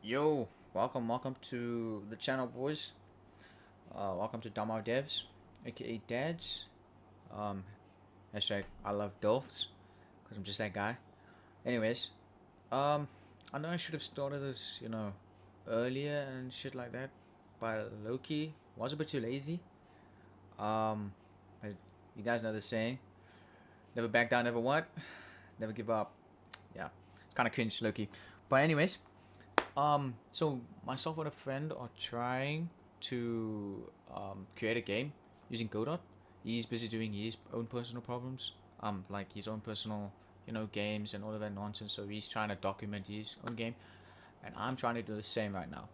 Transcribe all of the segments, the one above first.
Yo, welcome to the channel, boys. Welcome to Dumb Devs, aka Dads. Um, hashtag I love dolphs, cause I'm just that guy. Anyways, I know I should have started this, earlier and shit like that, but Loki was a bit too lazy. Um, but you guys know the saying: never back down, never what, never give up. Yeah, it's kind of cringe, Loki. But anyways, so myself and a friend are trying to create a game using Godot. He's busy doing his own personal problems, like his own personal, games and all of that nonsense. So he's trying to document his own game, and I'm trying to do the same right now.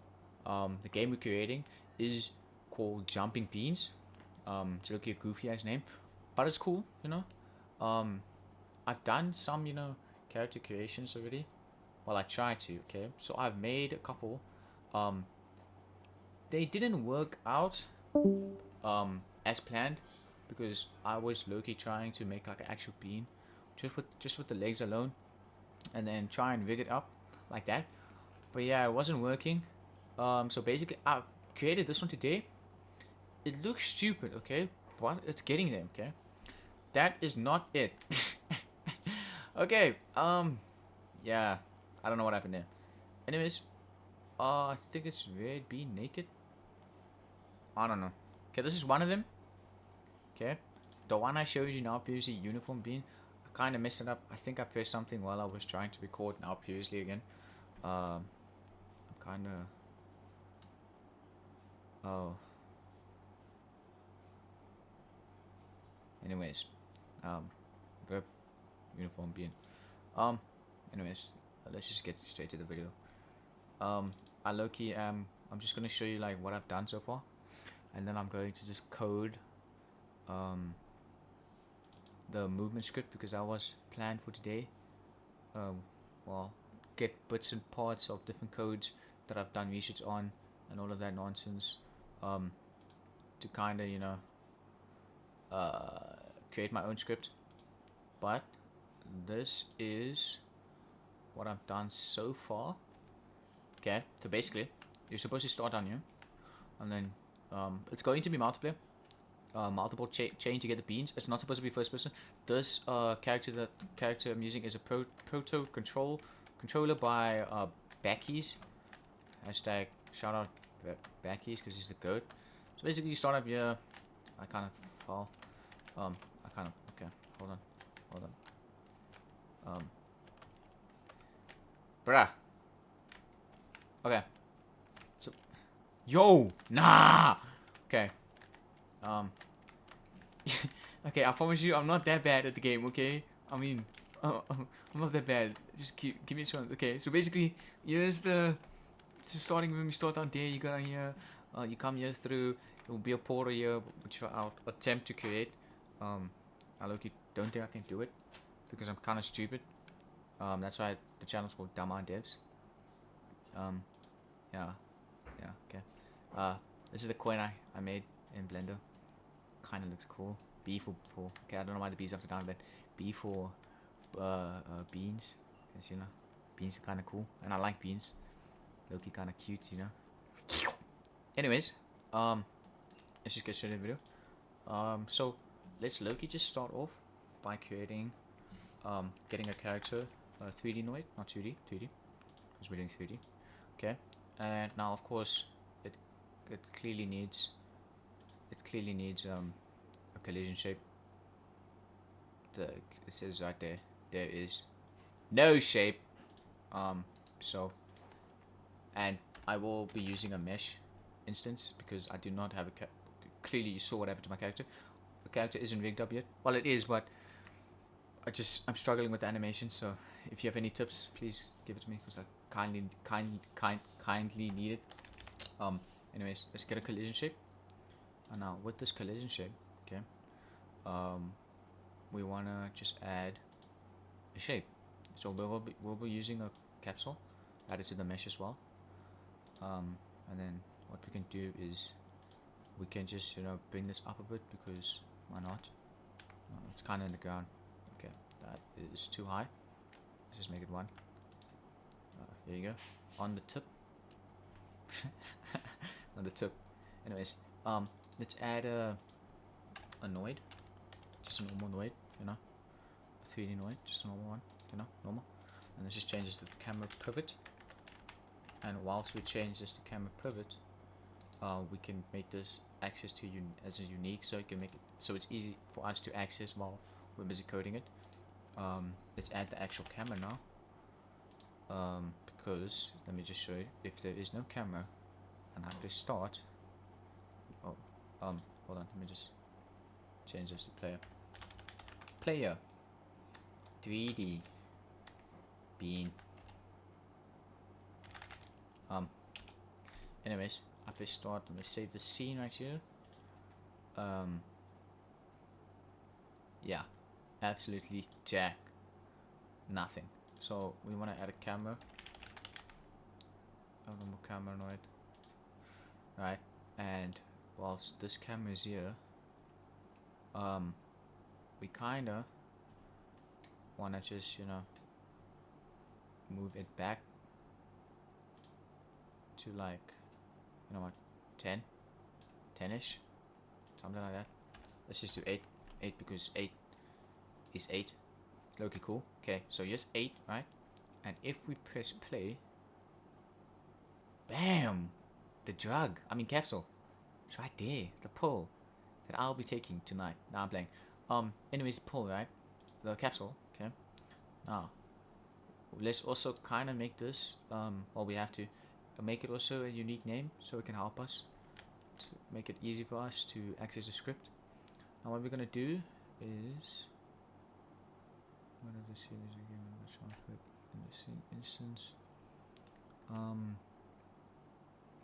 The game we're creating is called Jumping Beans. It's looking a goofy ass name, but it's cool, Um, I've done some, character creations already. Well, I tried to, okay? So I've made a couple. Um, they didn't work out as planned because I was low-key trying to make like an actual bean just with the legs alone and then try and rig it up like that. But yeah, it wasn't working. So basically I created this one today. It looks stupid, okay? But it's getting there, okay? That is not it. Okay, yeah. I don't know what happened there. Anyways, I think it's red bean naked. I don't know. Okay, this is one of them. Okay, the one I showed you now previously, uniform bean. I kind of messed it up. I think I pressed something while I was trying to record now previously again. I'm kind of. Oh. Anyways, verb uniform bean. Um. Anyways, let's just get straight to the video. I low-key I'm just gonna show you like what I've done so far, and then I'm going to just code the movement script because that was planned for today. Um, well, get bits and parts of different codes that I've done research on and all of that nonsense, um, to kind of create my own script. But this is what I've done so far. Okay, so basically, you're supposed to start on here, and then it's going to be multiplayer. Multiple chain to get the beans. It's not supposed to be first person. This character I'm using is a proto controller by Backies. Hashtag shout out Backies because he's the goat. So basically, you start up here. I kind of fall. I kind of okay. Hold on. Bruh. Okay. So, yo, nah. Okay. Um. Okay, I promise you, I'm not that bad at the game. Okay, I mean, I'm not that bad. Just give me a chance. Okay, so basically, here's the starting room. You start down there. You go down here. You come here through. There will be a portal here, which I'll attempt to create. I look, don't think I can do it because I'm kind of stupid. That's why the channel's called Dumb Devs. Um, yeah, yeah, okay. This is the coin I made in Blender. Kind of looks cool. B for okay, I don't know why the B's upside down, but B for beans, because beans are kind of cool, and I like beans. Loki kind of cute, Anyways, let's just get straight into the video. So let's Loki just start off by creating, getting a character, 3D noid, not 2D, 3D, because we're doing 3D. Okay, and now of course it clearly needs a collision shape. It says right there is no shape. So, and I will be using a mesh instance because I do not have a clearly you saw what happened to my character. The character isn't rigged up yet. Well, it is, but I'm struggling with the animation. So if you have any tips, please give it to me because I kindly need it. Anyways, let's get a collision shape. And now with this collision shape, okay, we wanna just add a shape. So we'll be using a capsule, add it to the mesh as well. And then what we can do is we can just bring this up a bit because why not? It's kind of in the ground. Okay, that is too high. Let's just make it one. There you go. On the tip, on the tip. Anyways, let's add a Noid, just a normal Noid, you know, a 3D Noid, just a normal one, you know, normal. And let's just change this to the camera pivot. And whilst we change this to camera pivot, we can make this access to as a unique, so it can make it so it's easy for us to access while we're busy coding it. Let's add the actual camera now. Because let me just show you, if there is no camera and I have to start. Oh, hold on, let me just change this to player. Player 3D bean. Anyways, after start, let me save the scene right here. Yeah, absolutely jack nothing. So we want to add a camera. A normal camera Noid. Right, and whilst this camera is here, we kinda wanna just, you know, move it back to like, you know what, 10-ish, something like that. Let's just do 8 because 8 is 8. Okay, cool. Okay, so yes, 8, right? And if we press play, bam, the drug, capsule, it's right there, the pull that I'll be taking tonight. Now I'm playing. Anyways, pull, right? The capsule. Okay. Now let's also kind of make this. Well, we have to make it also a unique name so it can help us to make it easy for us to access the script. Now what we're gonna do is one of the series again in the same instance.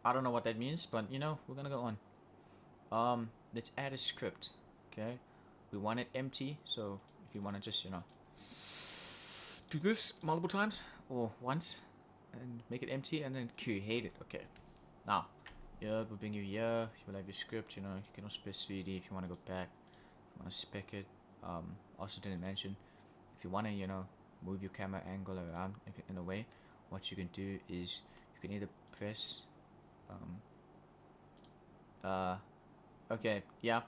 I don't know what that means, but you know, we're gonna go on. Let's add a script. Okay, we want it empty, so if you want to just, you know, do this multiple times or once and make it empty and then create it. Okay, now yeah, we'll bring you here. You'll have your script, you know, you can also press 3D if you want to go back, if you want to spec it. Also didn't mention, if you want to, you know, move your camera angle around in a way, what you can do is you can either press okay, yeah.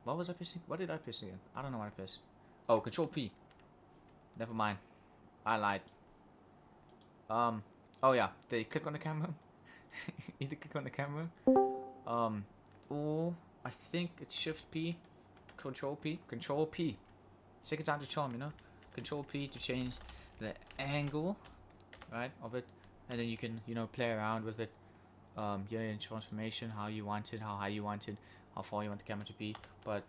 What was I pressing? What did I press again? I don't know what I pressed. Oh, Control P. Never mind. I lied. Oh yeah. They click on the camera. Either click on the camera. Or I think it's Shift P, Control P, Control P. Second time to charm, you know. Control P to change the angle, right, of it, and then you can, you know, play around with it. Yeah, in transformation, how you want it, how high you want it, how far you want the camera to be. But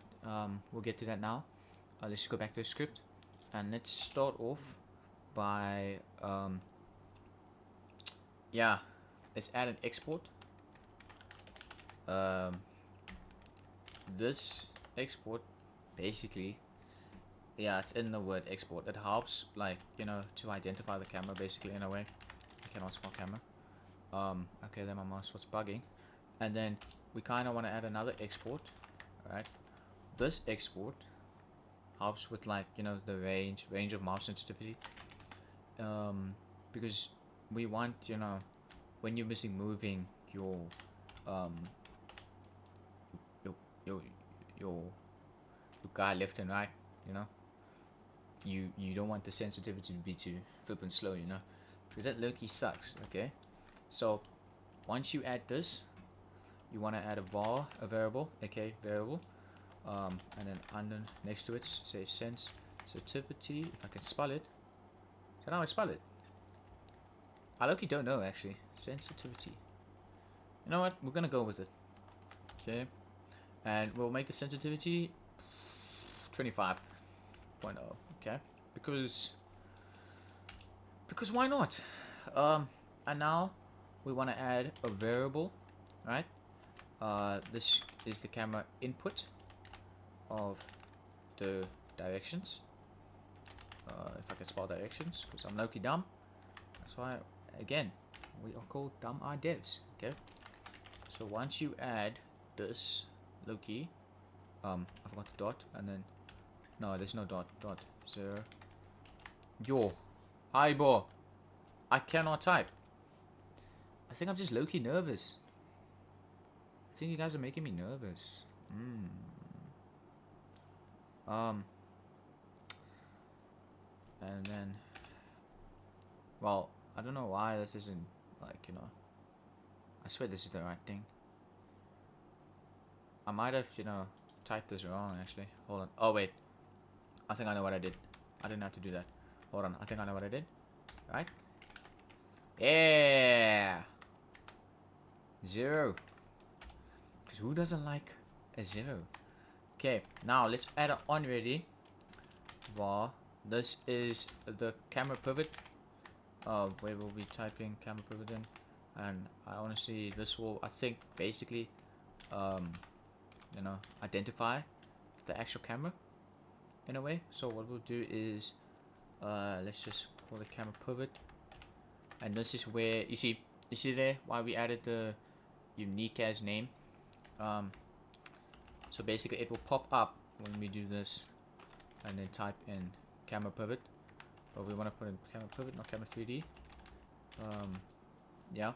we'll get to that now. Let's go back to the script and let's start off by yeah, let's add an export. This export basically, yeah, it's in the word export. It helps, like, you know, to identify the camera basically in a way. I cannot spell camera. Okay, then my mouse was bugging, and then we kind of want to add another export. Alright, this export helps with, like, you know, the range of mouse sensitivity, because we want, you know, when you're busy moving your your guy left and right, you know, you don't want the sensitivity to be too flippin' slow, you know, because that low-key sucks. Okay, so once you add this, you want to add a variable, okay, variable, and then under next to it say sensitivity. If I can spell it, so now I spell it. I low-key don't know actually. Sensitivity. You know what? We're gonna go with it. Okay, and we'll make the sensitivity 25.0. Okay, because why not? And now we want to add a variable, right? This is the camera input of the directions. If I can spell directions, because I'm low-key dumb. That's why, again, we are called dumb-eyed devs. Okay. So once you add this low-key, I forgot the dot, and then no, there's no dot. 0. Yo, eyeball. I cannot type. I think I'm just low-key nervous. I think you guys are making me nervous. And then, well, I don't know why this isn't, like, you know, I swear this is the right thing. I might have, you know, typed this wrong, actually. Hold on. Oh, wait. I think I know what I did. I didn't have to do that. Hold on. I think I know what I did. Right? Yeah! 0. Because who doesn't like a 0? Okay, now let's add an on ready. Var. This is the camera pivot. Where we'll be typing camera pivot in. And I honestly, this will, I think, basically, you know, identify the actual camera in a way. So what we'll do is, let's just call the camera pivot. And this is where, you see there, why we added the unique as name. So basically it will pop up when we do this and then type in camera pivot, but we want to put in camera pivot, not camera 3D. Yeah,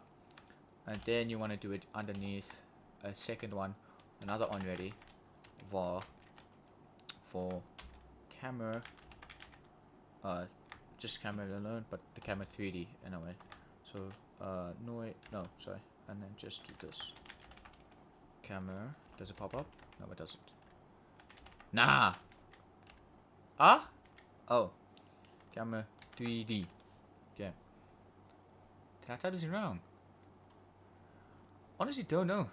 and then you want to do it underneath a second one, another on ready var for camera, just camera alone, but the camera 3D in a way. So no, sorry, and then just do this. Camera, does it pop up? No, it doesn't. Nah. Ah? Oh. Camera 3D. Okay. Did I type this wrong? Honestly, don't know.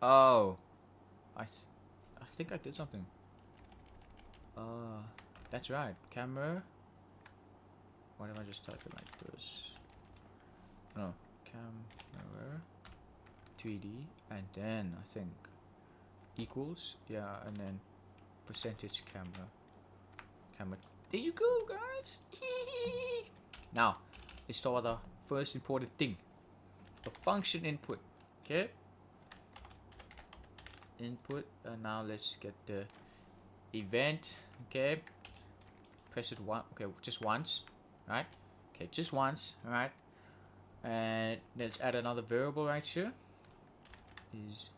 Oh. I think I did something. That's right. Camera. Why did I just type it like this? No. Camera 3D, and then I think equals, yeah, and then percentage camera. There you go, guys. Now let's start with the first important thing, the function input. Okay, input, and now let's get the event. Okay, press it one, okay, just once, right? Okay, just once, all right. And let's add another variable right here. Is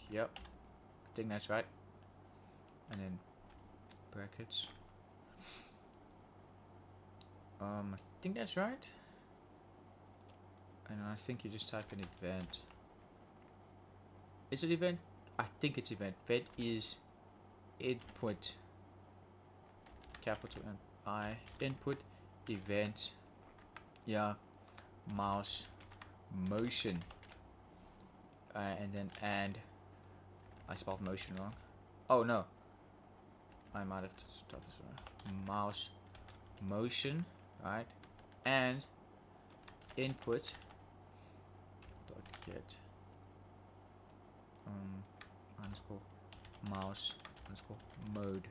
yep, I think that's right. And then brackets. I think that's right. And I think you just type an event. Is it event? I think it's event. Event is input. Capital and I. Input event. Yeah. Mouse motion. And then I spelled motion wrong. Oh no. I might have started this wrong. Mouse motion, right? And input dot get underscore mouse underscore mode,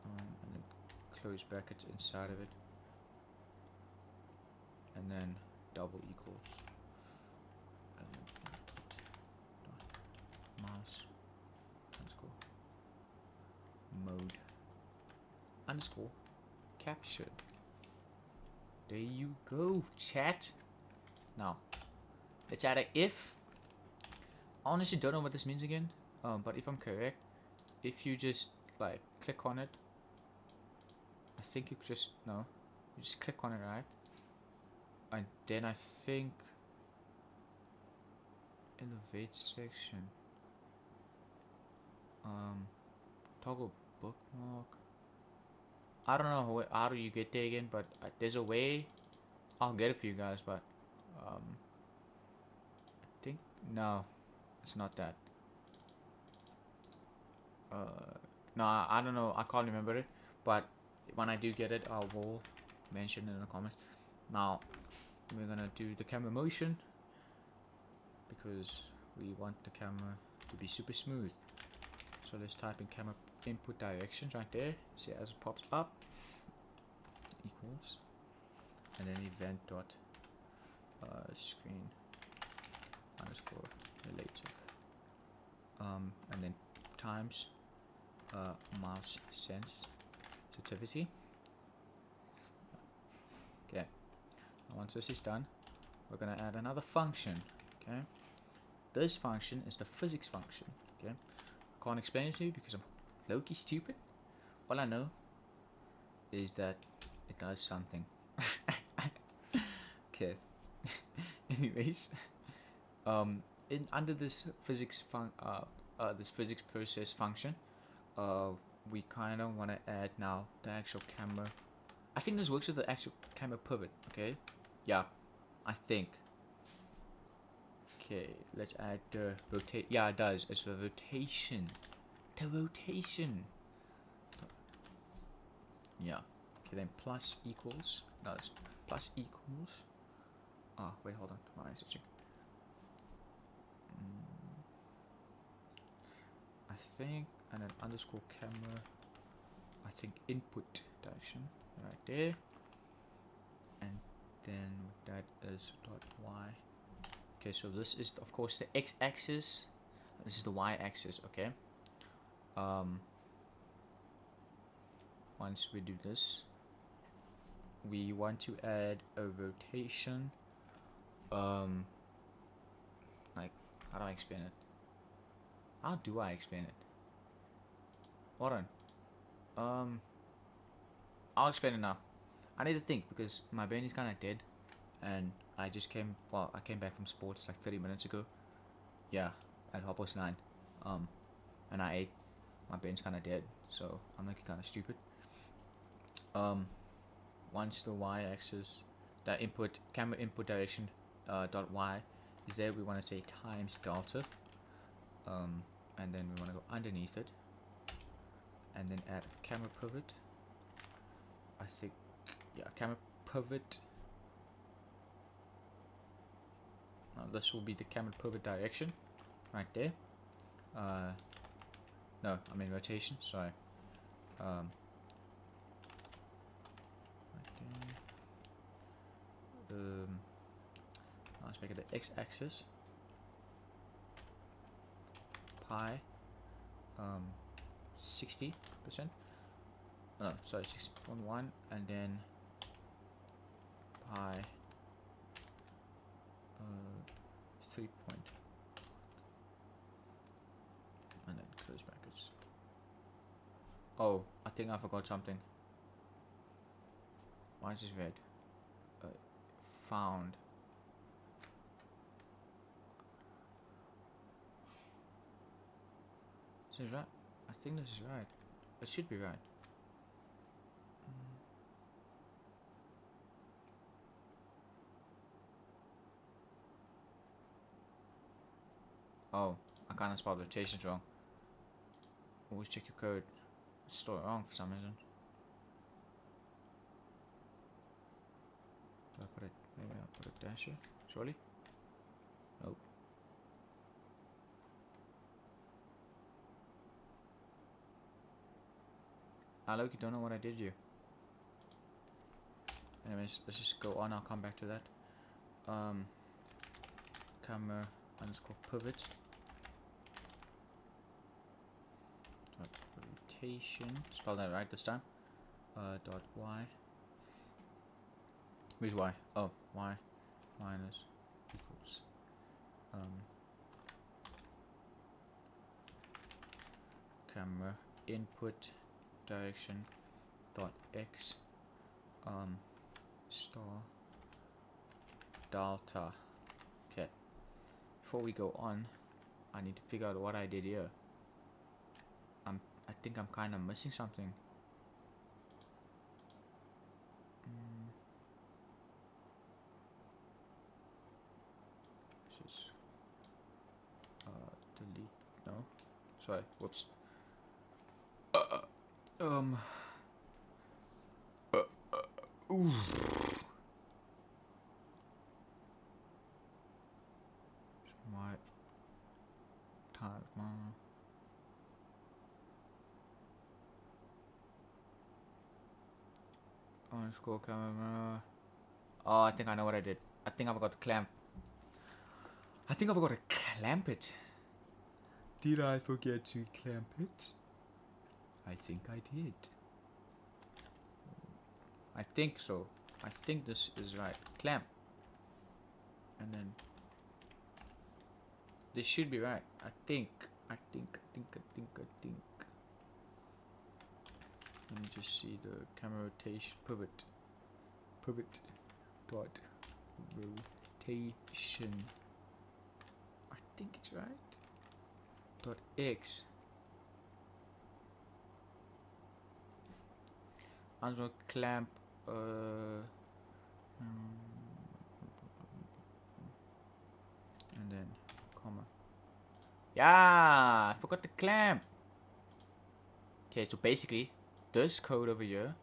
and then close brackets inside of it, and then double equals, and then input dot mouse underscore mode underscore captured. There you go, chat. Now let's add a if. I honestly don't know what this means again, but if I'm correct, if you just like click on it, I think you just you just click on it, right? And then I think in the wait section, toggle bookmark. I don't know how do you get there again, but there's a way. I'll get it for you guys, but I think no, it's not that. No, I don't know. I can't remember it, but when I do get it, I will mention it in the comments. Now we're gonna do the camera motion because we want the camera to be super smooth. So let's type in camera input directions right there. See as it pops up, equals, and then event dot screen underscore relative and then times mouse sensitivity. Okay, once this is done, we're gonna add another function. Okay, this function is the physics function. Okay, I can't explain it to you because I'm low-key stupid. All I know is that it does something. Okay. Anyways, in under this physics this physics process function, we kind of want to add now the actual camera. I think this works with the actual camera pivot. Okay, yeah, I think. Okay, let's add the rotate. Yeah, it does. It's the rotation. The rotation. Yeah. Okay, then plus equals. No, it's plus equals. Ah, wait, hold on. My eyes itching. I think, and then underscore camera. I think input direction right there, and then that is dot y. Okay, so this is of course the x-axis. This is the y-axis. Okay. Once we do this, we want to add a rotation. Like, how do I explain it? How do I explain it? Hold on. I'll explain it now. I need to think because my brain is kind of dead, and I came back from sports like 30 minutes ago. Yeah, at 9:30. And I ate. My brain's kind of dead, so I'm looking kind of stupid. Once the y-axis, the camera input direction dot y is there, we want to say times delta, and then we want to go underneath it, and then add camera pivot. I think, yeah, camera pivot. Now this will be the camera pivot direction, right there. No, I mean rotation. Sorry. Let's make it the x-axis. Pi 60%. No, sorry, 6.1, and then pi 3 point, and then close brackets. Oh, I think I forgot something. Why is this red? Found. This is right. I think this is right. It should be right. Oh, I kind of spelled rotations wrong. Always check your code. It's still wrong for some reason. Do I put it? Maybe I'll put a dash here. Surely? Nope. I look, you don't know what I did here. Anyways, let's just go on. I'll come back to that. Camera underscore pivot. Rotation. Spell that right this time. Dot y. Where's y? Oh, y minus equals camera input direction dot x star delta. Okay. Before we go on, I need to figure out what I did here. I think I'm kind of missing something. This is delete. No, sorry. Whoops. Ooh. My time. Underscore camera. Oh, I think I know what I did. I think I forgot to clamp. I think I forgot to clamp it. Did I forget to clamp it? I think I did. I think so. I think this is right. Clamp. And then this should be right. I think. Let me just see the camera rotation. Pivot. Dot. Rotation. I think it's right. Dot X. I'm gonna clamp. And then comma. Yeah, I forgot the clamp. Okay, so basically, this code over here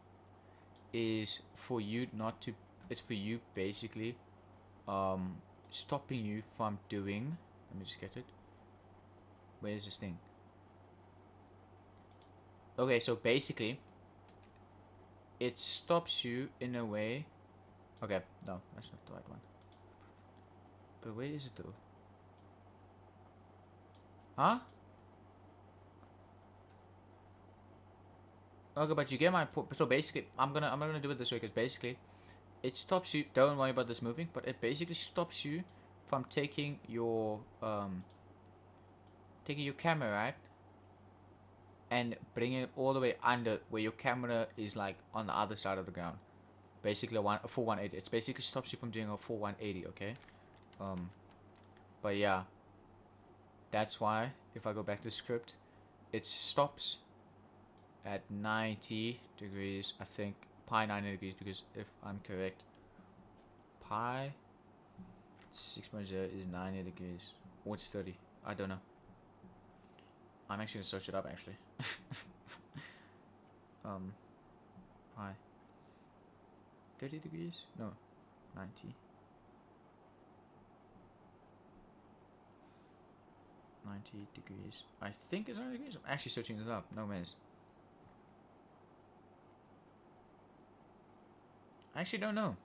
is for you not to. It's for you basically, stopping you from doing. Let me just get it. Where's this thing? Okay, so basically, it stops you in a way. Okay, no, that's not the right one. But where is it though? Huh? Okay, but you get my point. So basically, I'm gonna do it this way because basically, it stops you. Don't worry about this moving, but it basically stops you from taking your camera, right, and bringing it all the way under where your camera is like on the other side of the ground. Basically, a full 180. It basically stops you from doing a full 180. Okay. But yeah, that's why if I go back to the script, it stops at 90 degrees. I think pi 90 degrees because if I'm correct, pi 6.0 is 90 degrees. Or it's 30. I don't know. I'm actually gonna search it up actually. Pi 30 degrees? No, 90. 90 degrees. I think it's 90 degrees. I'm actually searching this up. No mess. I actually don't know.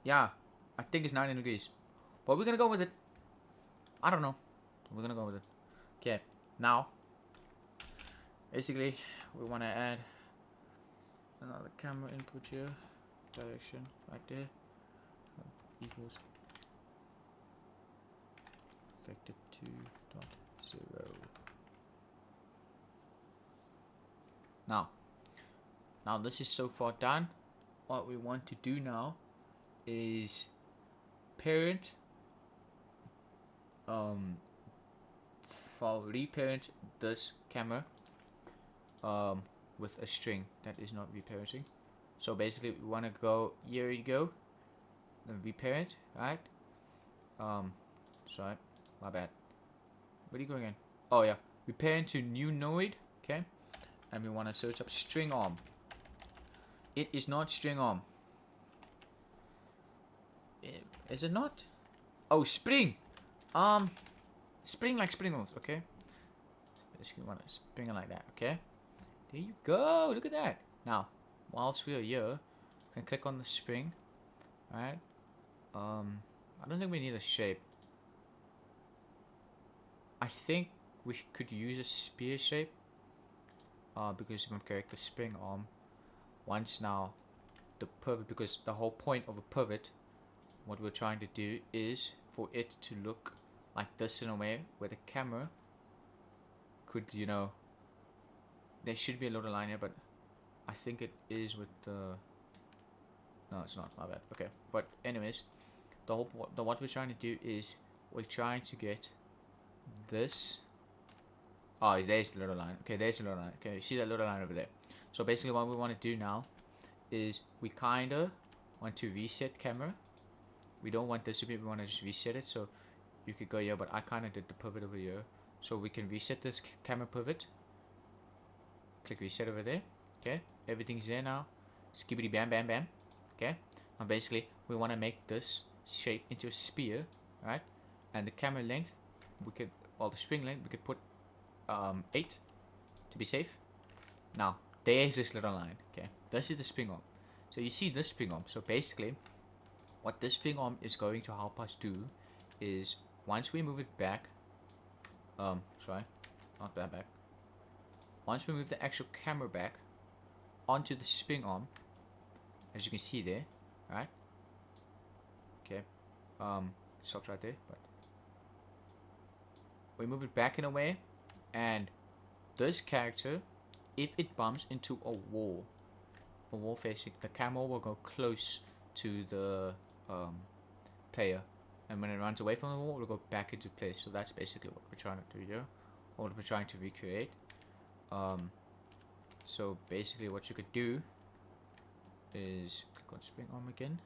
Yeah, I think it's 90 degrees. But we're gonna go with it. I don't know. We're gonna go with it. Okay, now, basically, we want to add another camera input here. Direction right there. Equals vector 2.0. Now this is so far done. What we want to do now is parent reparent this camera with a string that is not reparenting. So basically we want to go, here you go, then reparent, right? Sorry, my bad. Where are you going again? Oh yeah, reparent to new node, okay? And we want to search up string arm. It is not string arm. Is it not? Oh, spring. Spring like spring rolls, okay? Basically want to spring it like that, okay? There you go. Look at that. Now, whilst we are here, we can click on the spring. Alright. I don't think we need a shape. I think we could use a spear shape. Because if I'm correct, the spring arm once now the pivot, because the whole point of a pivot, what we're trying to do is for it to look like this in a way where the camera could, you know, there should be a little line here, but I think it is with the, no, it's not, my bad. Okay, but anyways, what we're trying to do is we're trying to get this. Oh, there's the little line. Okay, there's the little line. Okay, you see that little line over there. So basically what we want to do now is we kind of want to reset camera. We don't want this to be, we want to just reset it. So you could go here, but I kind of did the pivot over here. So we can reset this camera pivot. Click reset over there. Okay, everything's there now. Skibbity bam bam bam. Okay, now basically we want to make this shape into a spear, right? And the camera length, we could, well, the string length, we could put 8 to be safe. Now there's this little line. Okay, this is the spring arm. So you see this spring arm. So basically what this spring arm is going to help us do is once we move it back, Sorry, not that back. Once we move the actual camera back onto the spring arm, as you can see there, right? Okay, it stops right there, but we move it back in a way, and this character, if it bumps into a wall facing, the camera will go close to the player, and when it runs away from the wall, it'll go back into place. So that's basically what we're trying to do here, or what we're trying to recreate. So basically what you could do is click on spring arm again.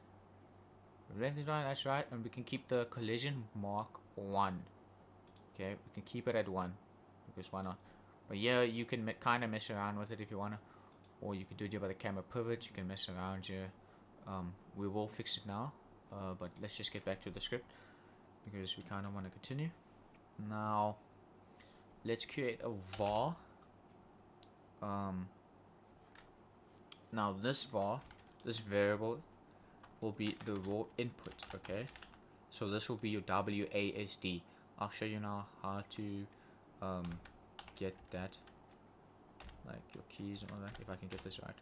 Length is right, that's right, and we can keep the collision mark 1. Okay, we can keep it at 1 because why not? But yeah, you can kind of mess around with it if you wanna, or you can do it by the camera pivot. You can mess around here. We will fix it now, but let's just get back to the script because we kind of want to continue. Now, let's create a var. Now this var, this variable, will be the raw input. Okay, so this will be your WASD. I'll show you now how to get that, like your keys and all that, if I can get this right.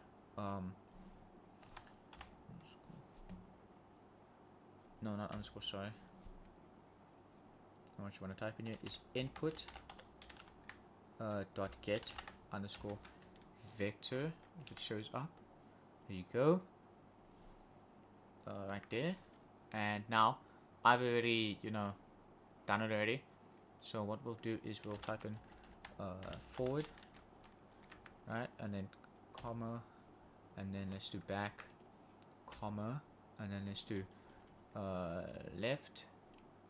No, not underscore, sorry. What you want to type in here is input dot get underscore vector. If it shows up, there you go, right there. And now I've already done it already, so what we'll do is we'll type in forward, right, and then comma, and then let's do back, comma, and then let's do left.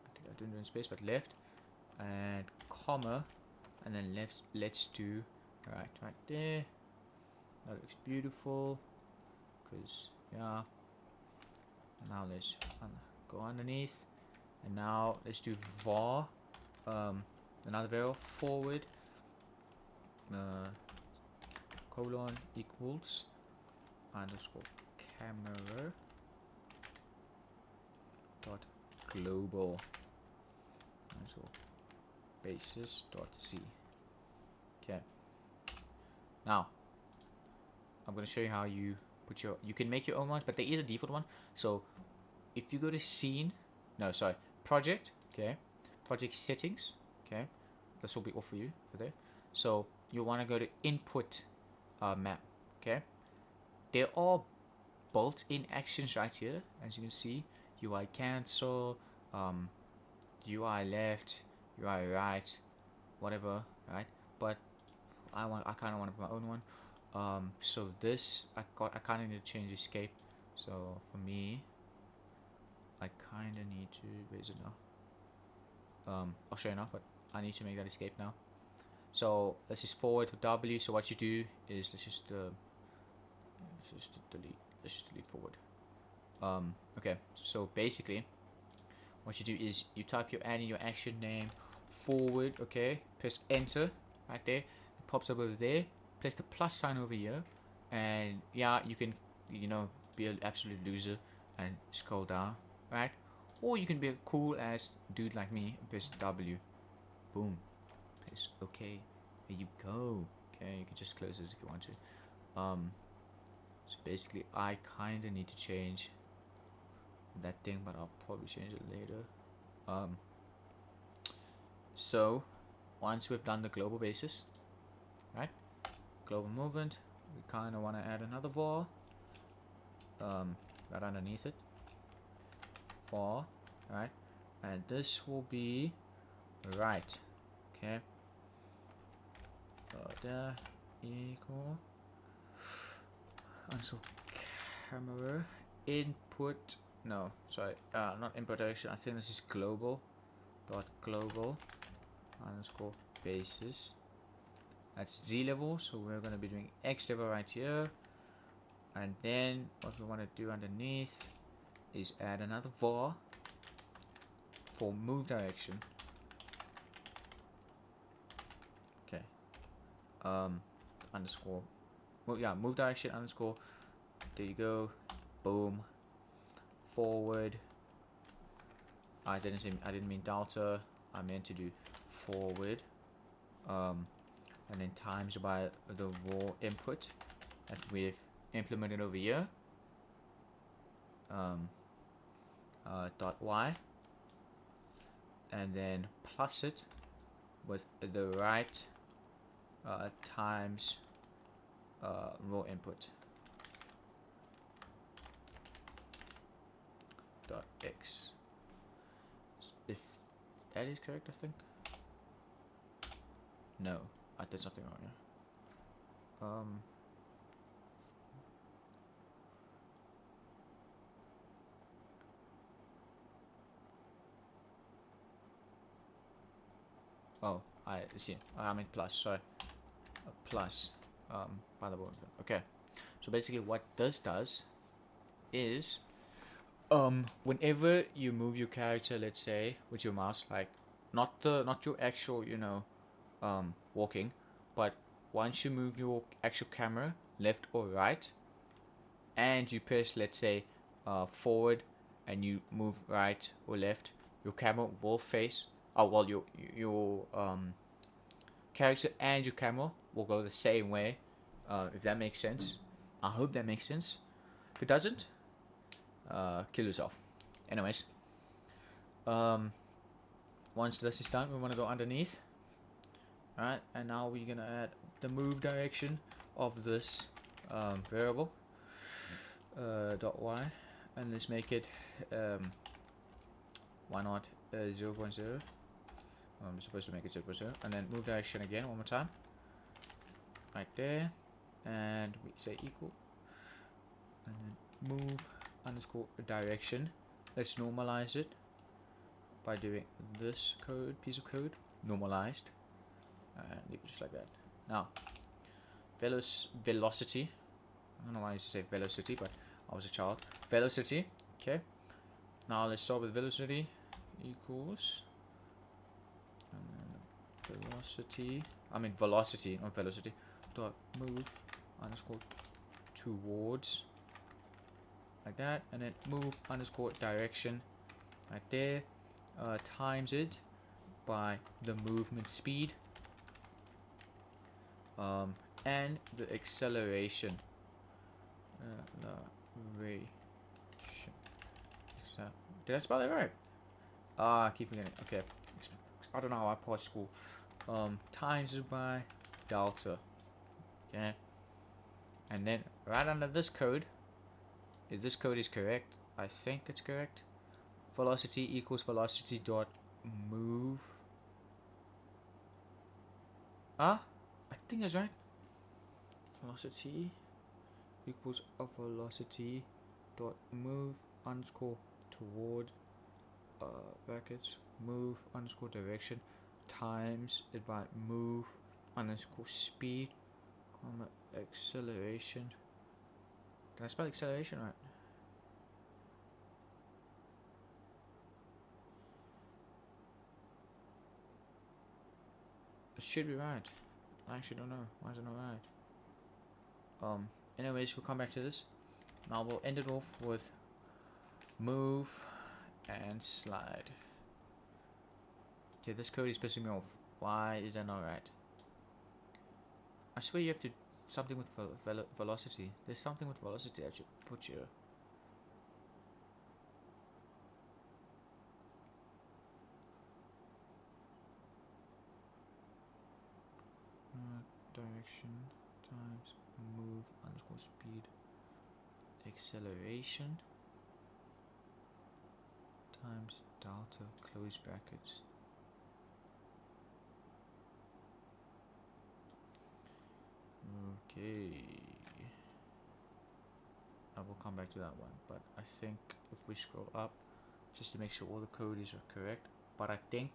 I think I didn't do in space, but left, and comma, and then left. Let's do right there. That looks beautiful. Because yeah. Now let's go underneath, and now let's do var, another variable, forward, colon equals underscore camera dot global underscore basis dot c. Okay. Now I'm gonna show you how you put you can make your own ones, but there is a default one. So if you go to project, okay, project settings, okay, this will be all for you for there. So you want to go to input map, okay. There are built-in actions right here, as you can see. UI cancel, UI left, UI right, whatever, right? But I kind of want to put my own one. So this I kind of need to change escape. So for me, I kind of need to, where is it now? I'll show you now, but I need to make that escape now. So let's just forward to W. So what you do is let's just delete forward. Okay, so basically what you do is you type add in your action name forward, okay, press enter right there, it pops up over there, press the plus sign over here, and yeah, you can be an absolute loser and scroll down, right? Or you can be a cool ass dude like me and press W, boom, press OK, there you go. Okay, you can just close this if you want to. So basically I kind of need to change that thing, but I'll probably change it later. So once we've done the global basis, right, global movement, we kind of want to add another var right underneath it, var, right, and this will be right, okay, there, equal, and so camera input, no, sorry, not input direction, I think this is global dot global underscore basis. That's Z level, so we're going to be doing X level right here. And then what we want to do underneath is add another var for move direction. Okay. Underscore. Move direction underscore. There you go. Boom. Forward. I didn't mean delta. I meant to do forward. and then times by the raw input that we've implemented over here, dot y, and then plus it with the right times raw input dot x. If that is correct, I think. No, I did something wrong here. Oh, I see. I mean plus. Sorry, plus. By the way. Okay. So basically, what this does is, whenever you move your character, let's say with your mouse, like not your actual, walking, but once you move your actual camera left or right, and you press, let's say, forward, and you move right or left, your camera will face. Oh well, your character and your camera will go the same way. If that makes sense, I hope that makes sense. If it doesn't, kill yourself. Anyways, once this is done, we want to go underneath. Alright, and now we're gonna add the move direction of this variable dot y, and let's make it why not 0.0. I'm supposed to make it 0.0, and then move direction again one more time, right there, and we say equal, and then move underscore direction. Let's normalize it by doing this piece of code normalized, and leave it just like that. Now velocity, I don't know why I used to say velocity, but I was a child. Velocity. Okay, now let's start with velocity equals, and then velocity, not velocity, dot move underscore towards, like that, and then move underscore direction right there, times it by the movement speed, and the acceleration. Did I spell it right? I keep forgetting. Okay, I don't know how I paused school. Times it by delta. Okay, and then right under this code, if this code is correct, I think it's correct. Velocity equals velocity dot move. I think that's right. Velocity equals a velocity dot move underscore toward brackets move underscore direction times it by move underscore speed acceleration. Did I spell acceleration right? It should be right. I actually don't know. Why is it not right? Anyways, we'll come back to this. Now we'll end it off with move and slide. Okay, this code is pissing me off. Why is that not right? I swear you have to something with velocity. There's something with velocity that you put here. Direction times move underscore speed acceleration times delta close brackets. Okay, I will come back to that one, but I think if we scroll up just to make sure all the code is correct, but I think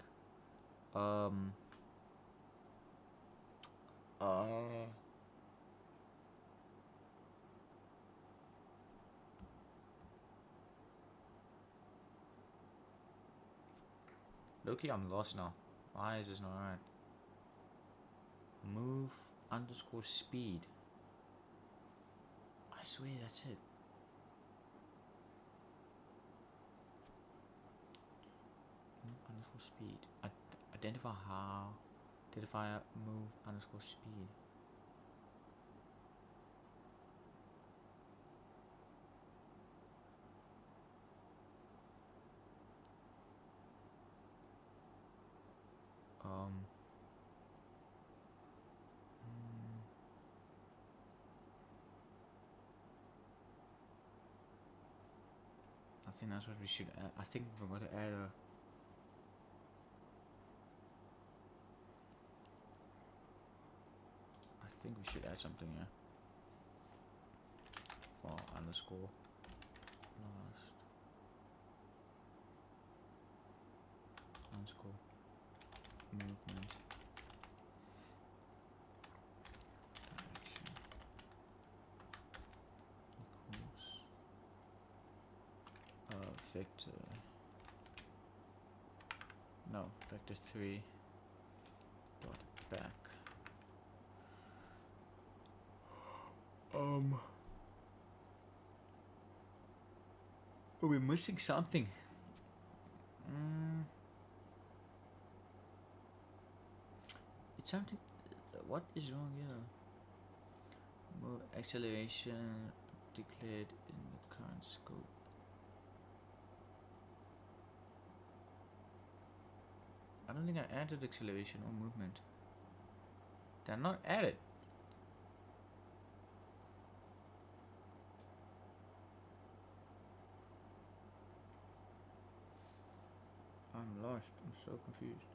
Loki, I'm lost now. Why is this not right? Move underscore speed. I swear that's it. Move underscore speed. Identify how Identifier move underscore speed. I think that's what we should add. I think we're going to add a. I think we should add something here. For underscore last underscore movement direction equals vector vector 3 dot back. Oh, we're missing something. It's something. What is wrong here? Move acceleration declared in the current scope. I don't think I added acceleration or movement. They're not added. I'm lost. I'm so confused.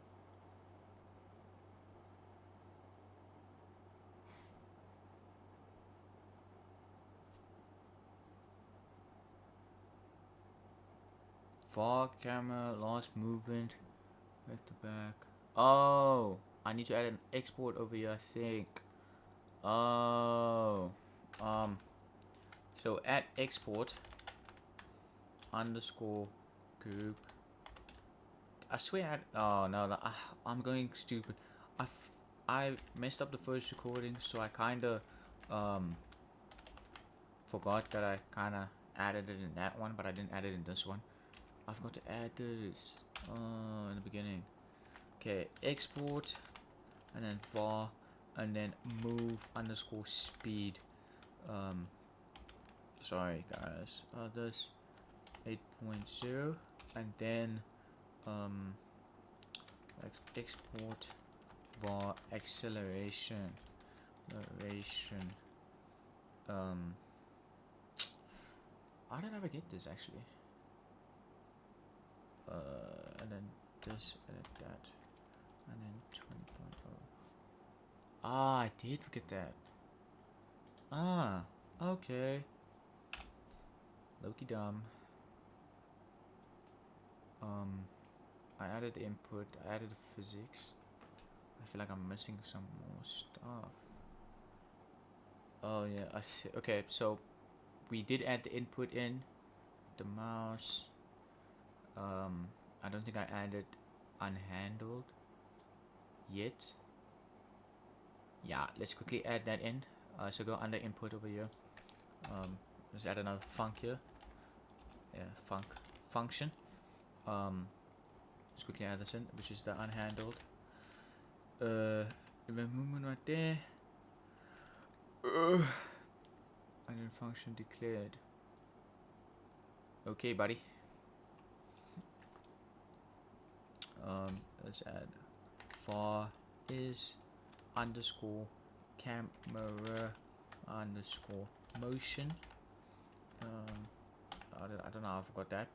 Far camera, lost movement, back to back. Oh, I need to add an export over here, I think. Oh, so add export underscore group. I swear oh no, I'm going stupid. I messed up the first recording, so I kinda forgot that I kinda added it in that one, but I didn't add it in this one. I forgot to add this in the beginning. Okay, export and then var and then move underscore speed. Sorry guys, this 8.0 and then export var acceleration. How did I ever get this actually? And then this, edit that, and then 20.0. Ah, I did forget that. Ah, okay. Loki dumb. I added the input, I added the physics. I feel like I'm missing some more stuff. Oh yeah, I see. Okay, so we did add the input in the mouse. I don't think I added unhandled yet. Yeah, let's quickly add that in. So go under input over here. Let's add another func here. Yeah, function. Let's quickly add this in, which is the unhandled. Event movement right there. And then function declared. Okay, buddy. Let's add var is underscore camera underscore motion. I don't know how I forgot that.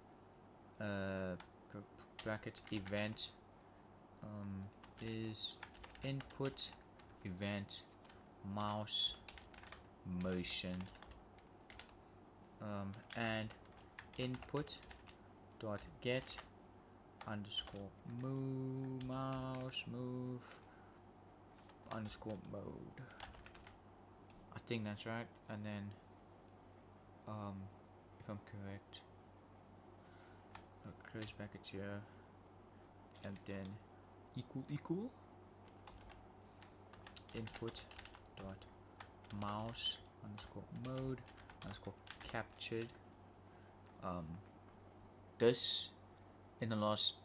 Bracket event is input event mouse motion and input dot get underscore move mouse move underscore mode. I think that's right. And then if I'm correct, I'll close bracket here and then equal input dot mouse underscore mode underscore captured. This in the last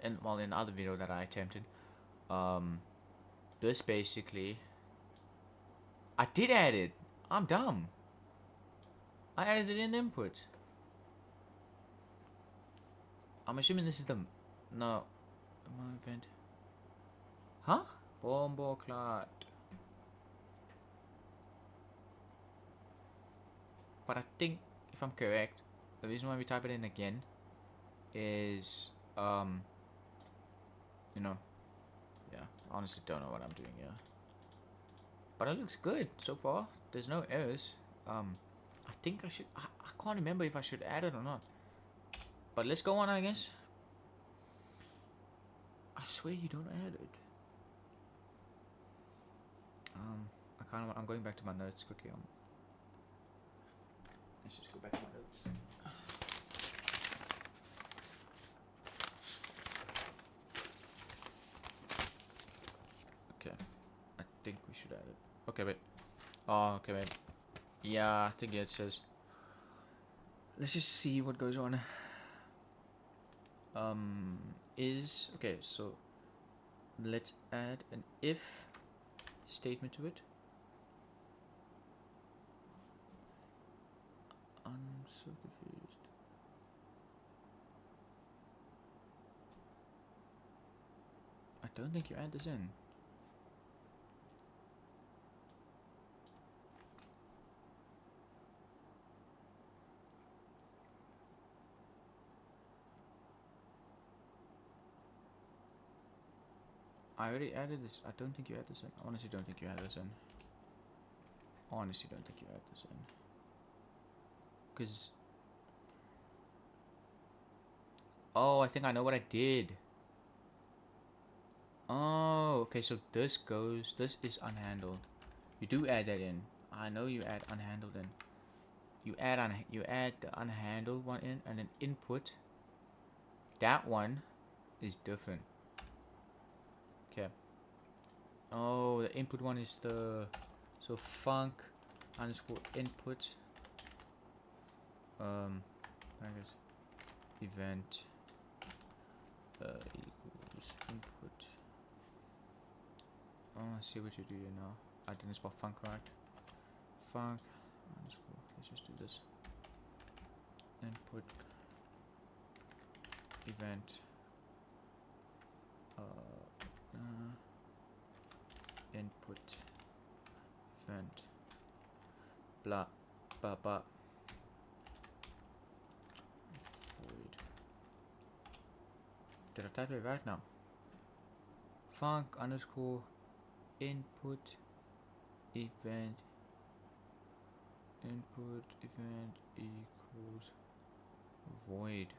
in the other video that I attempted, this basically, I did add it. I'm dumb. I added it in input. I'm assuming this is the no event. Huh? Bombo clot. But I think if I'm correct, the reason why we type it in again is you know, yeah, I honestly don't know what I'm doing here. But it looks good so far. There's no errors. I think I should. I can't remember if I should add it or not. But let's go on, I guess. I swear you don't add it. I'm going back to my notes quickly. Let's just go back to my notes. Okay, I think we should add it. Okay, wait. Oh, okay, wait. Yeah, I think it says. Let's just see what goes on. Is okay. So let's add an if statement to it. I'm so confused. I don't think you add this in. I already added this. I don't think you add this in. I honestly don't think you add this in. Honestly don't think you add this in. Because... oh, I think I know what I did. Oh, okay, so this goes... this is unhandled. You do add that in. I know you add unhandled in. You add the unhandled one in, and then input. That one is different. Okay. Oh, the input one is the... so func underscore input. I guess event equals input. Oh, I see what you do here now. I didn't spell func right. Func underscore. Let's just do this. Input event input event blah blah blah void. Did I type it right now? Func underscore input event equals void.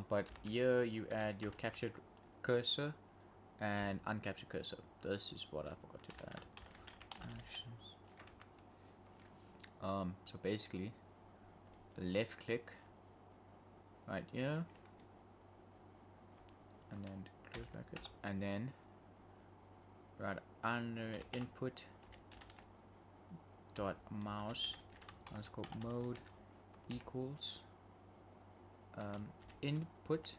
But here you add your captured cursor and uncaptured cursor. This is what I forgot to add. Actions. So basically, left click right here, and then close brackets, and then right under input dot mouse underscore mode equals input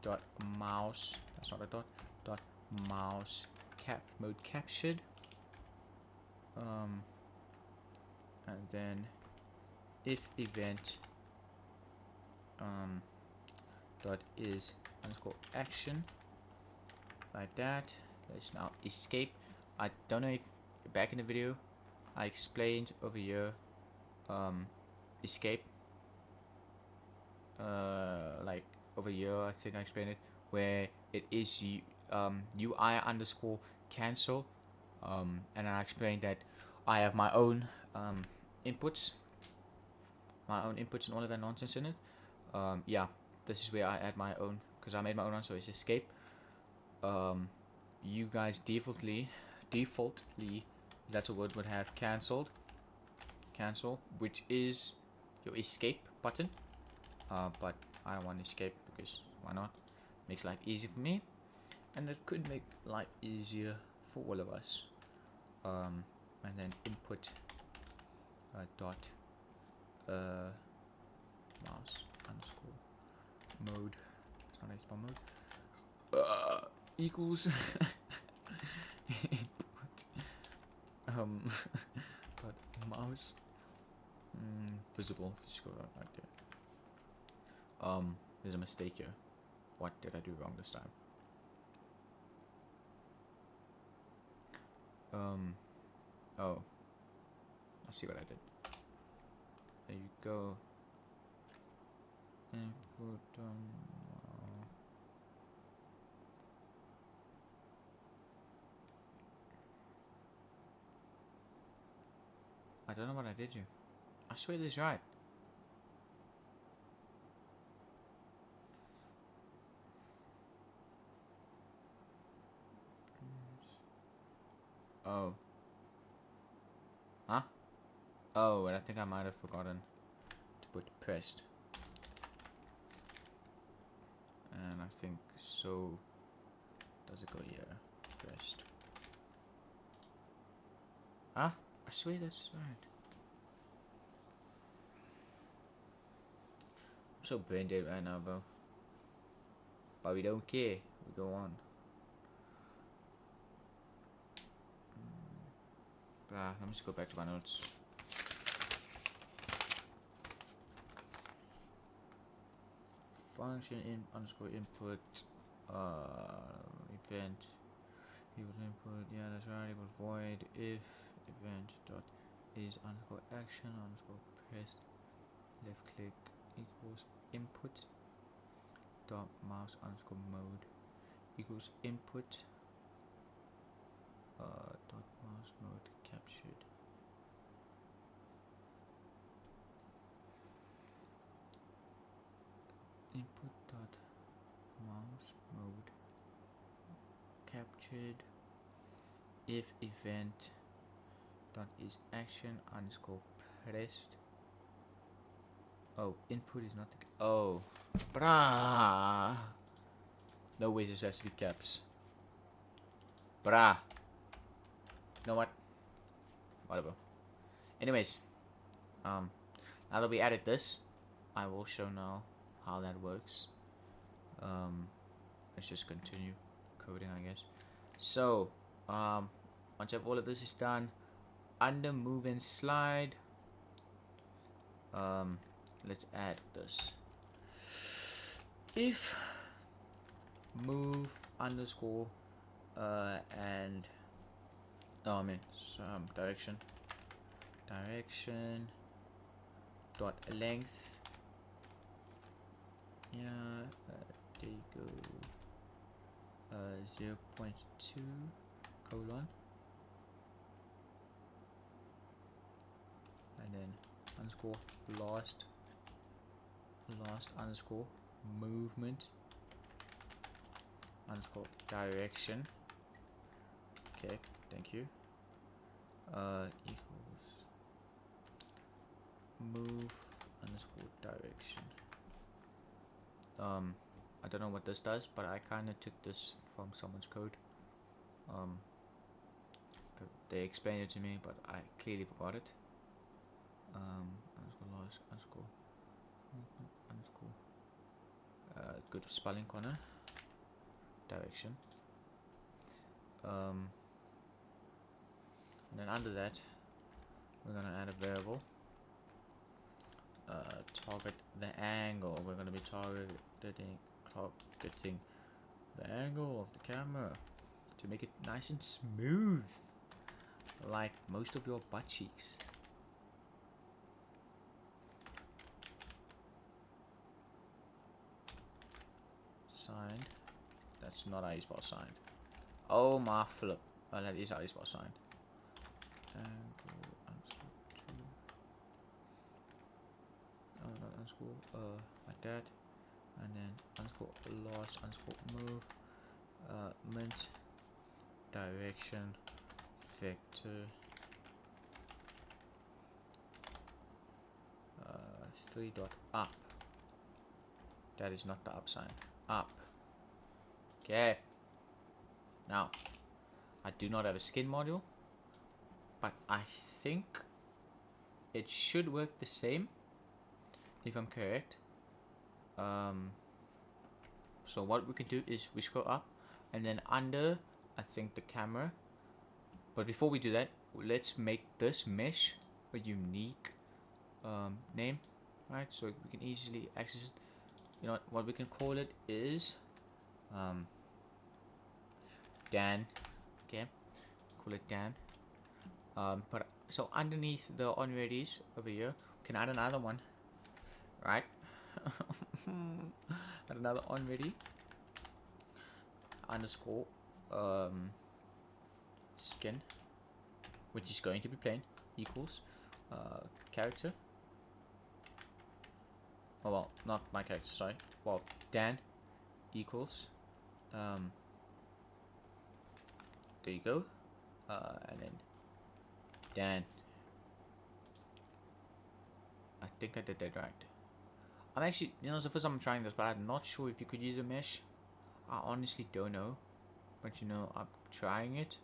dot mouse, that's not a dot mouse mode captured, and then if event dot is underscore action, like that. Let's now escape. I don't know if back in the video I explained over here escape, like over here I think I explained it, where it is UI underscore cancel, and I explained that I have my own inputs and all of that nonsense in it. Yeah, this is where I add my own, because I made my own one, so it's escape. You guys defaultly, that's a word, would have cancel, which is your escape button. But I want escape because why not? Makes life easy for me, and it could make life easier for all of us. And then input dot mode. It's not export mode. Equals input but mouse visible. Just go right there. There's a mistake here. What did I do wrong this time? Oh, I see what I did. There you go. Input I don't know what I did here. I swear this is right. Oh. Huh? Oh, and I think I might have forgotten to put pressed. And I think so. Does it go here? Pressed. Huh? I swear that's right. I'm so brain dead right now, bro. But we don't care. We go on. Let me just go back to my notes. Function in underscore input event. He was input. Yeah, that's right. It was void if event dot is underscore action underscore pressed left click equals input dot mouse underscore mode equals input dot mouse mode captured. Input dot mouse mode captured if event dot is action underscore pressed. Oh, input is not the oh, brah. No ways this has to be caps. Brah. You know what? Whatever. Anyways, now that we added this, I will show now how that works. Let's just continue coding, I guess. So, once all of this is done, under move and slide, let's add this. If move underscore and direction dot length, yeah, there you go, 0.2 colon, and then underscore last underscore movement underscore direction. Okay, thank you. Equals move underscore direction. I don't know what this does, but I kind of took this from someone's code. They explained it to me, but I clearly forgot it. Underscore last underscore go to spelling corner, direction. And then under that, we're gonna add a variable. Target the angle. We're gonna be targeting the angle of the camera to make it nice and smooth, like most of your butt cheeks. Signed. That's not how you spell signed. Oh my flip. Oh, that is how you spell signed. Angle underscore 2. Oh, not underscore. Like that. And then underscore last underscore move. Mint. Direction. Vector. 3 dot up. That is not the up sign. Up. Okay. Now, I do not have a skin module, but I think it should work the same, if I'm correct. So what we can do is we scroll up, and then under, I think, the camera. But before we do that, let's make this mesh a unique name, right? So we can easily access it. You know what we can call it is Dan. Okay, call it Dan. But so underneath the alreadys over here, we can add another one, right? Add another already underscore skin, which is going to be plain, equals character. Oh well, not my character, sorry. Well, Dan equals there you go, and then Dan. I think I did that right. I'm actually, you know, it's the first time I'm trying this, but I'm not sure if you could use a mesh. I honestly don't know, but you know, I'm trying it.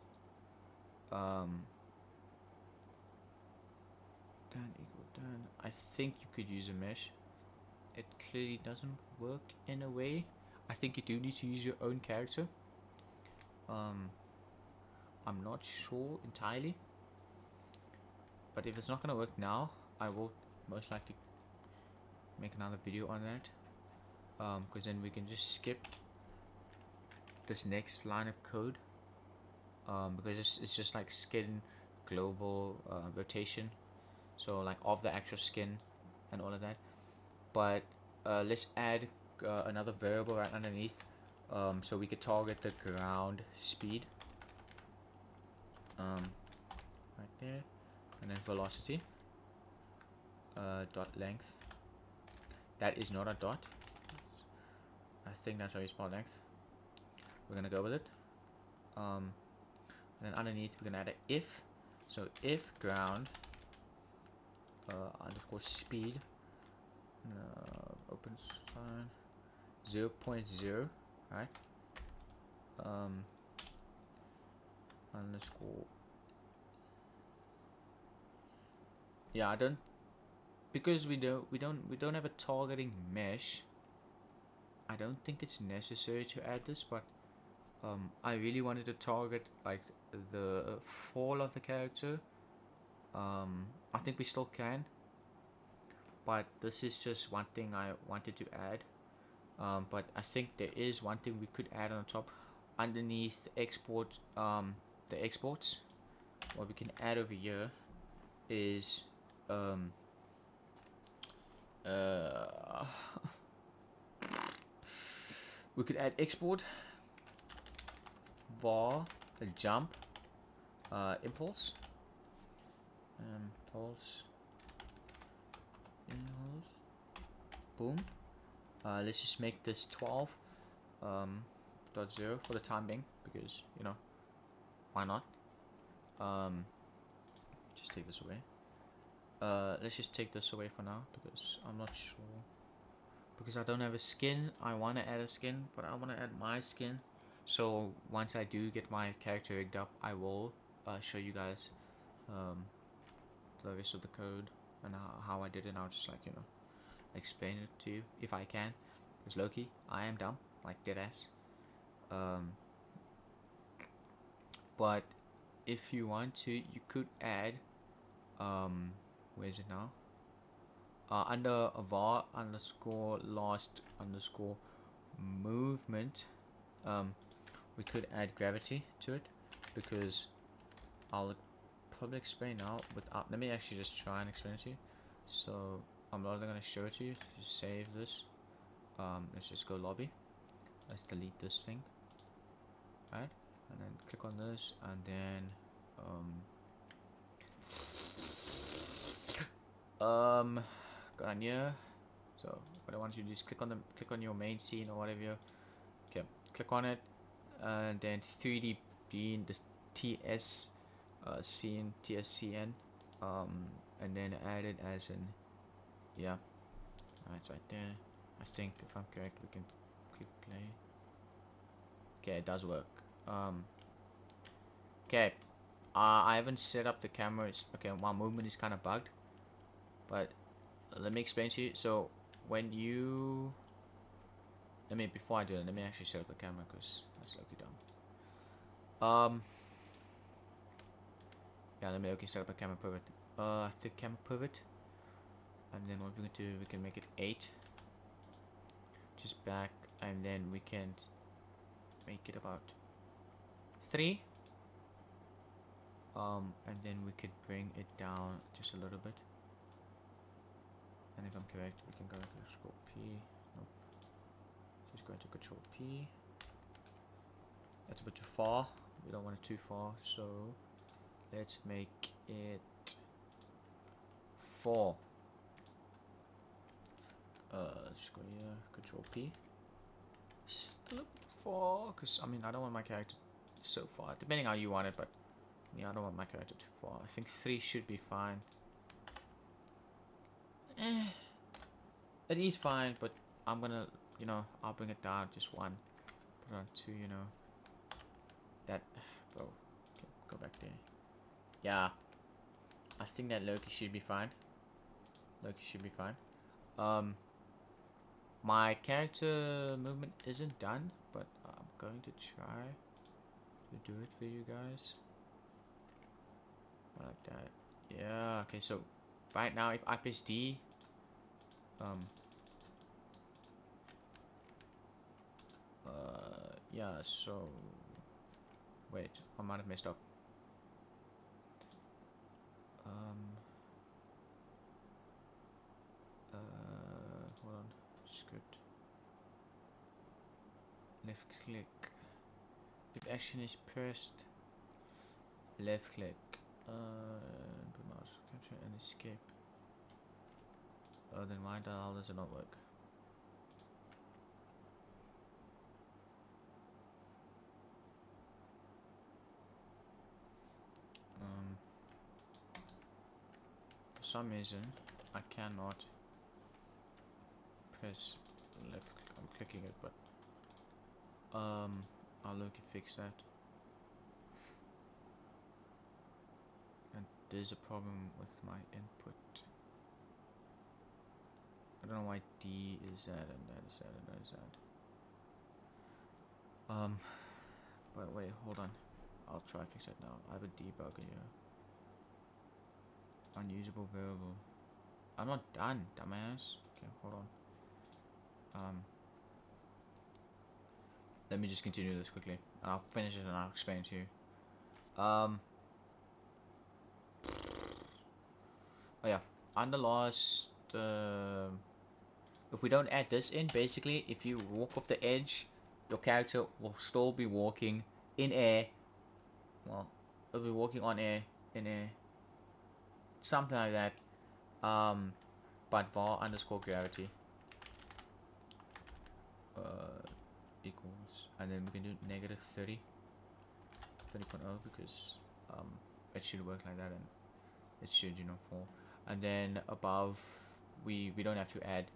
Dan equal Dan. I think you could use a mesh. It clearly doesn't work in a way. I think you do need to use your own character. I'm not sure entirely, but if it's not gonna work now, I will most likely make another video on that, because then we can just skip this next line of code, because it's just like skin global rotation, so like of the actual skin and all of that. But let's add another variable right underneath, so we could target the ground speed, right there, and then velocity, dot length. That is not a dot. I think that's how you spell length. We're gonna go with it. And then underneath we're gonna add an if. So if ground underscore speed open sign 0.0, right? Underscore. Yeah, I don't, because we don't have a targeting mesh. I don't think it's necessary to add this, but I really wanted to target like the fall of the character. I think we still can, but this is just one thing I wanted to add. But I think there is one thing we could add on top underneath export, the exports. What we can add over here is we could add export var jump impulse pulse impulse, boom. Let's just make this 12 dot 0 for the time being, because you know, why not. Just take this away. Let's just take this away for now, because I'm not sure, because I don't have a skin. I want to add a skin, but I want to add my skin. So once I do get my character rigged up, I will show you guys the rest of the code and how I did it. And I'll just, like, you know, explain it to you if I can, because low-key I am dumb, like dead ass. But if you want to, you could add where is it now, under var underscore last underscore movement, we could add gravity to it, because I'll probably explain now without, let me actually just try and explain it to you. So I'm not going to show it to you. Just save this. Let's just go lobby. Let's delete this thing, right? And then click on this, and then go down here. So what I want you to do is click on your main scene or whatever. Okay, click on it, and then 3D being this TS scene, TSCN, and then add it as an, yeah, it's right there. I think if I'm correct, we can click play. Okay, it does work. Okay, I haven't set up the cameras. Okay, my movement is kind of bugged, but let me explain to you. So when you before I do that, let me actually set up the camera because that's lucky dumb. Yeah, let me set up a camera pivot. The camera pivot, and then what we can do, we can make it 8, just back, and then we can make it about 3. And then we could bring it down just a little bit. And if I'm correct, we can go to Control P. Nope. Just go into Control P. That's a bit too far. We don't want it too far, so let's make it 4. Let's go here, Control P. Still a bit far, because I mean I don't want my character so far. Depending how you want it, but yeah, I don't want my character too far. I think 3 should be fine. It is fine, but I'm gonna, I'll bring it down just 1. Put it on 2, That, bro. Okay, go back there. Yeah, I think that Loki should be fine. Loki should be fine. My character movement isn't done, but I'm going to try to do it for you guys. Like that. Yeah, okay, so right now if I press D, yeah, so wait, I might have messed up. Hold on, script. Left click. If action is pressed, left click. Mouse capture and escape. Oh, then why the hell does it not work? For some reason, I cannot press left. I'm clicking it, but I'll look to fix that. And there's a problem with my input. I don't know why D is that and that is that and that is that. But wait, hold on. I'll try to fix that now. I have a debugger here. Unusable variable. I'm not done, dumbass. Okay, hold on. Let me just continue this quickly, and I'll finish it and I'll explain to you. Oh yeah, on the last, if we don't add this in, basically, if you walk off the edge, your character will still be walking in air. Well, it'll be walking on air, in air, something like that. But var underscore gravity equals, and then we can do negative 30.0 because it should work like that, and it should fall. And then above, we don't have to add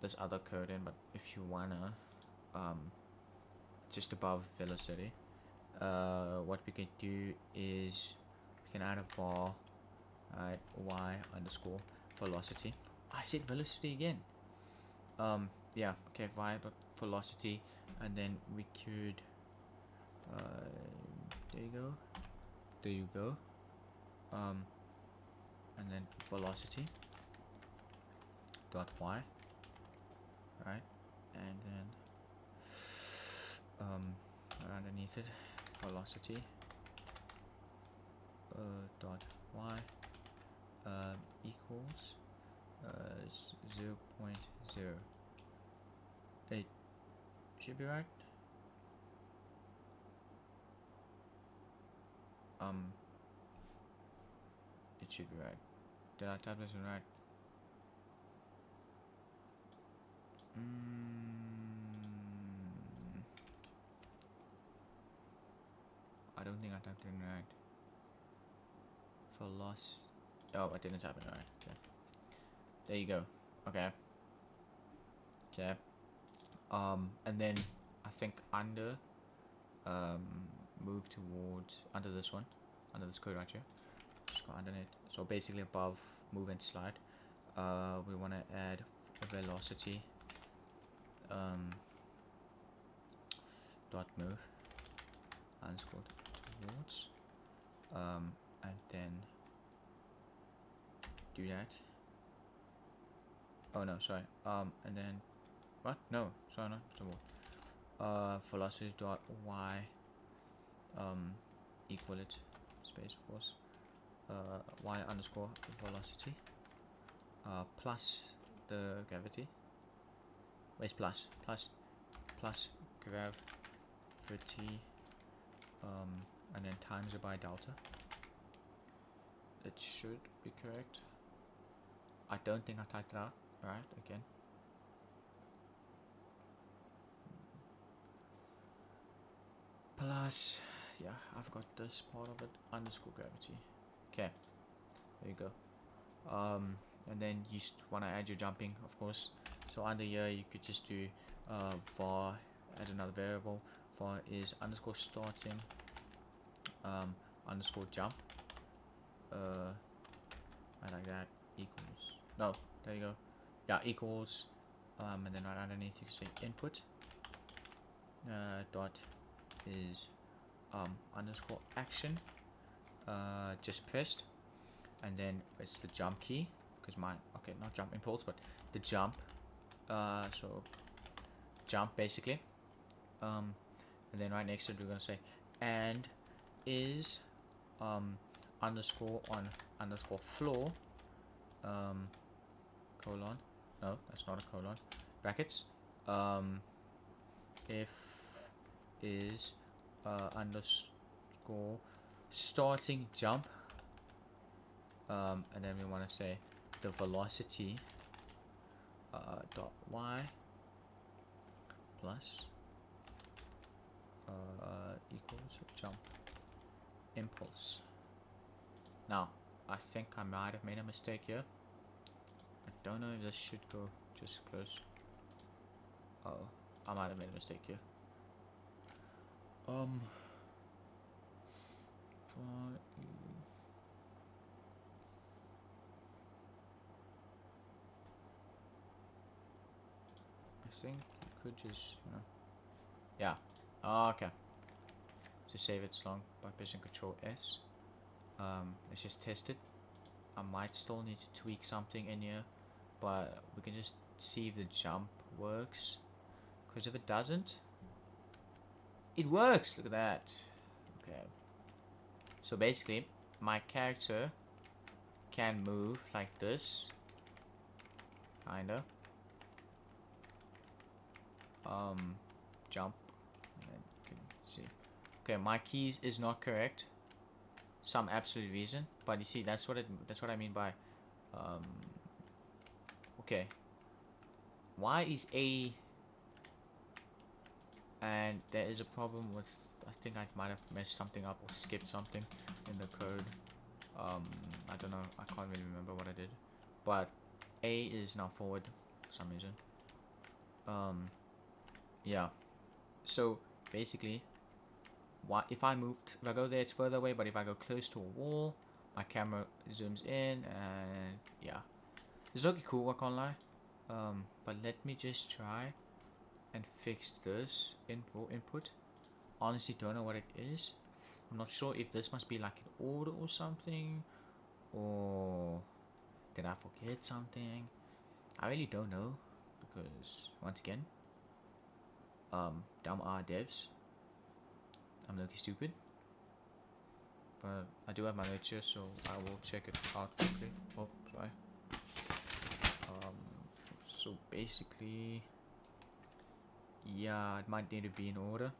this other code in, but if you wanna, just above velocity, what we can do is we can add a var, right, y underscore velocity. I said velocity again. Yeah, okay, y dot velocity, and then we could, there you go, and then velocity dot y, right, and then underneath it, velocity dot y equals 0.0. It should be right. It should be right. Did I type this in right? I don't think I typed it in right. Velocity. Oh, I didn't type it right. Okay. There you go. Okay. Okay. And then I think under, move towards under this one, under this code right here. Just go underneath. So basically above move and slide, we want to add a velocity, dot move underscore towards, and then do that. Oh no, sorry. And then what? No, sorry, not towards. Velocity dot y, equal it, space force, y underscore velocity, plus the gravity. Where's plus gravity, and then times it by delta. It should be correct. I don't think I typed it out right again. Plus, yeah, I've got this part of it, underscore gravity. Okay, there you go. And then you want to add your jumping, of course. So under here you could just do var, add another variable. Var is underscore starting underscore jump, and like that, equals, no, there you go, yeah, equals, and then right underneath you can say input dot is underscore action, just pressed, and then it's the jump key, because my, okay, not jump impulse, but the jump, so jump basically, and then right next to it we're going to say and is underscore on underscore floor, colon, no, that's not a colon, brackets, if is underscore starting jump, and then we want to say the velocity dot y plus equals jump impulse. Now I think I might have made a mistake here. I don't know if this should go just close. Oh, I might have made a mistake here. I think you could just, you know, yeah, okay, just save it long by pressing Control S. Let's just test it. I might still need to tweak something in here, but we can just see if the jump works, because if it doesn't, it works. Look at that. Okay, so basically my character can move like this, kinda, jump, and then you can see, okay, my keys is not correct, some absolute reason, but you see, that's what I mean by okay, why is A, and there is a problem with, I think I might have messed something up or skipped something in the code. I don't know, I can't really remember what I did, but A is now forward for some reason. Yeah, so basically, if I go there, it's further away, but if I go close to a wall, my camera zooms in, and yeah, it's looking cool, I can't lie. But let me just try and fix this input. Honestly, don't know what it is. I'm not sure if this must be like an order or something, or did I forget something? I really don't know, because once again, dumb devs, I'm looking stupid, but I do have my notes here, so I will check it out quickly. Oh, sorry. So basically, yeah, it might need to be in order.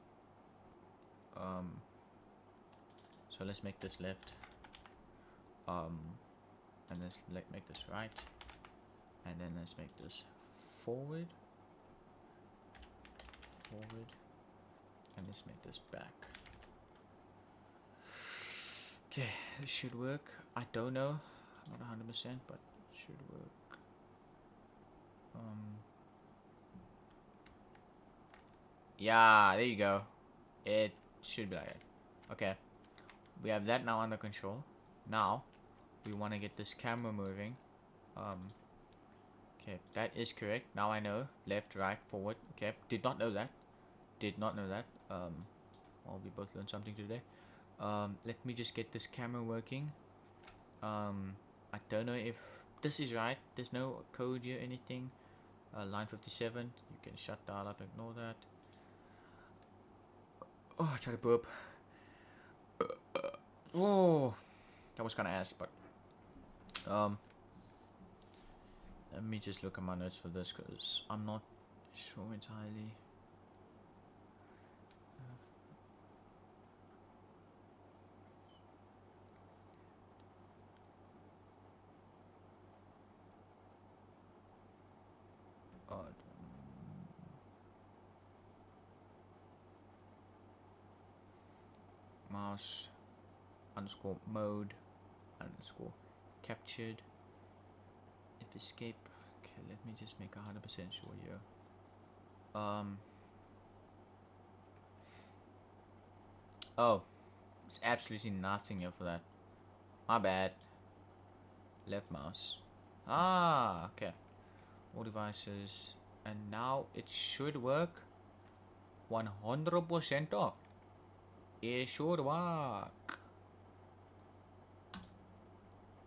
So let's make this left, and let's make this right, and then let's make this forward, and let's make this back. Okay, this should work. I don't know, not 100%, but it should work. Yeah, there you go. It should be like it. Okay, we have that now under control. Now we want to get this camera moving. Okay, that is correct. Now I know left, right, forward. Okay, did not know that. Well, we both learned something today. Let me just get this camera working. I don't know if this is right. There's no code here, anything. Line 57. You can shut dial up, ignore that. Oh, I tried to burp. Oh, that was kind of ass, but let me just look at my notes for this because I'm not sure entirely. Mouse underscore mode underscore captured. If escape. Okay, let me just make 100% sure here. Oh, there's absolutely nothing here for that. My bad. Left mouse. Ah, okay. All devices. And now it should work. 100%. It should work.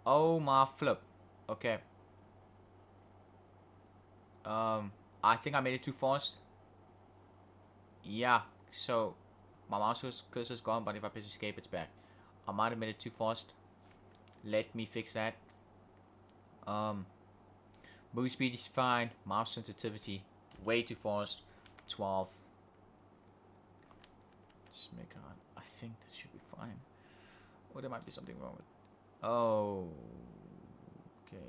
Oh my flip. Okay. I think I made it too fast. Yeah, so my mouse cursor's gone, but if I press escape, it's back. I might have made it too fast. Let me fix that. Move speed is fine. Mouse sensitivity, way too fast. 12. Just make on. I think that should be fine. Or there might be something wrong with. Oh, okay.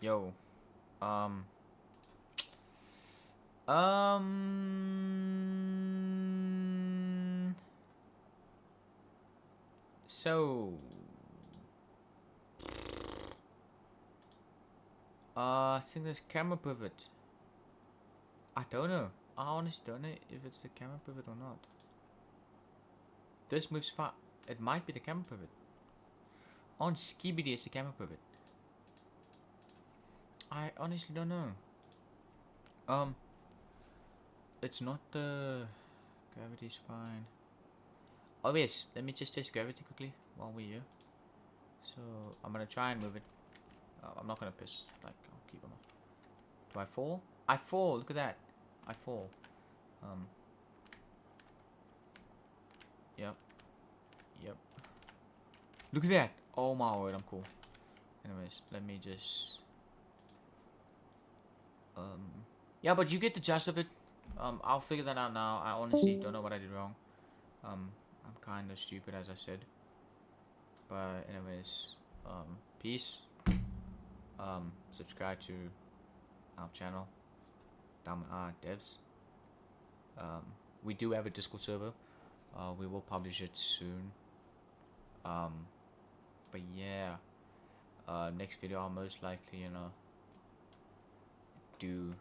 Yo. Um. So. I think there's camera pivot. I don't know. I honestly don't know if it's the camera pivot or not. This moves fast. It might be the camera pivot. On Skibidi, it's the camera pivot. I honestly don't know. It's not the gravity's fine. Oh yes, let me just test gravity quickly while we're here. So I'm gonna try and move it. I'm not gonna piss. Like I'll keep them on. Do I fall? I fall. Look at that. I fall. Yep. Yep. Look at that. Oh my word, I'm cool. Anyways, let me just. Yeah, but you get the gist of it. I'll figure that out now. I honestly don't know what I did wrong. I'm kind of stupid, as I said. But anyways, peace. Subscribe to our channel, Devs. We do have a Discord server. We will publish it soon. But yeah, next video I'll most likely, do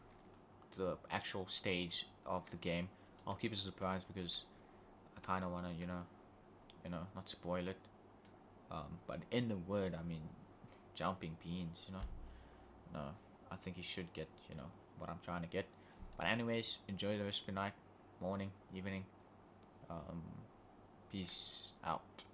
the actual stage of the game. I'll keep it a surprise because I kind of want to, not spoil it. But in the word, I mean, jumping beans, No, I think you should get, what I'm trying to get. But anyways, enjoy the rest of your night, morning, evening. Peace out.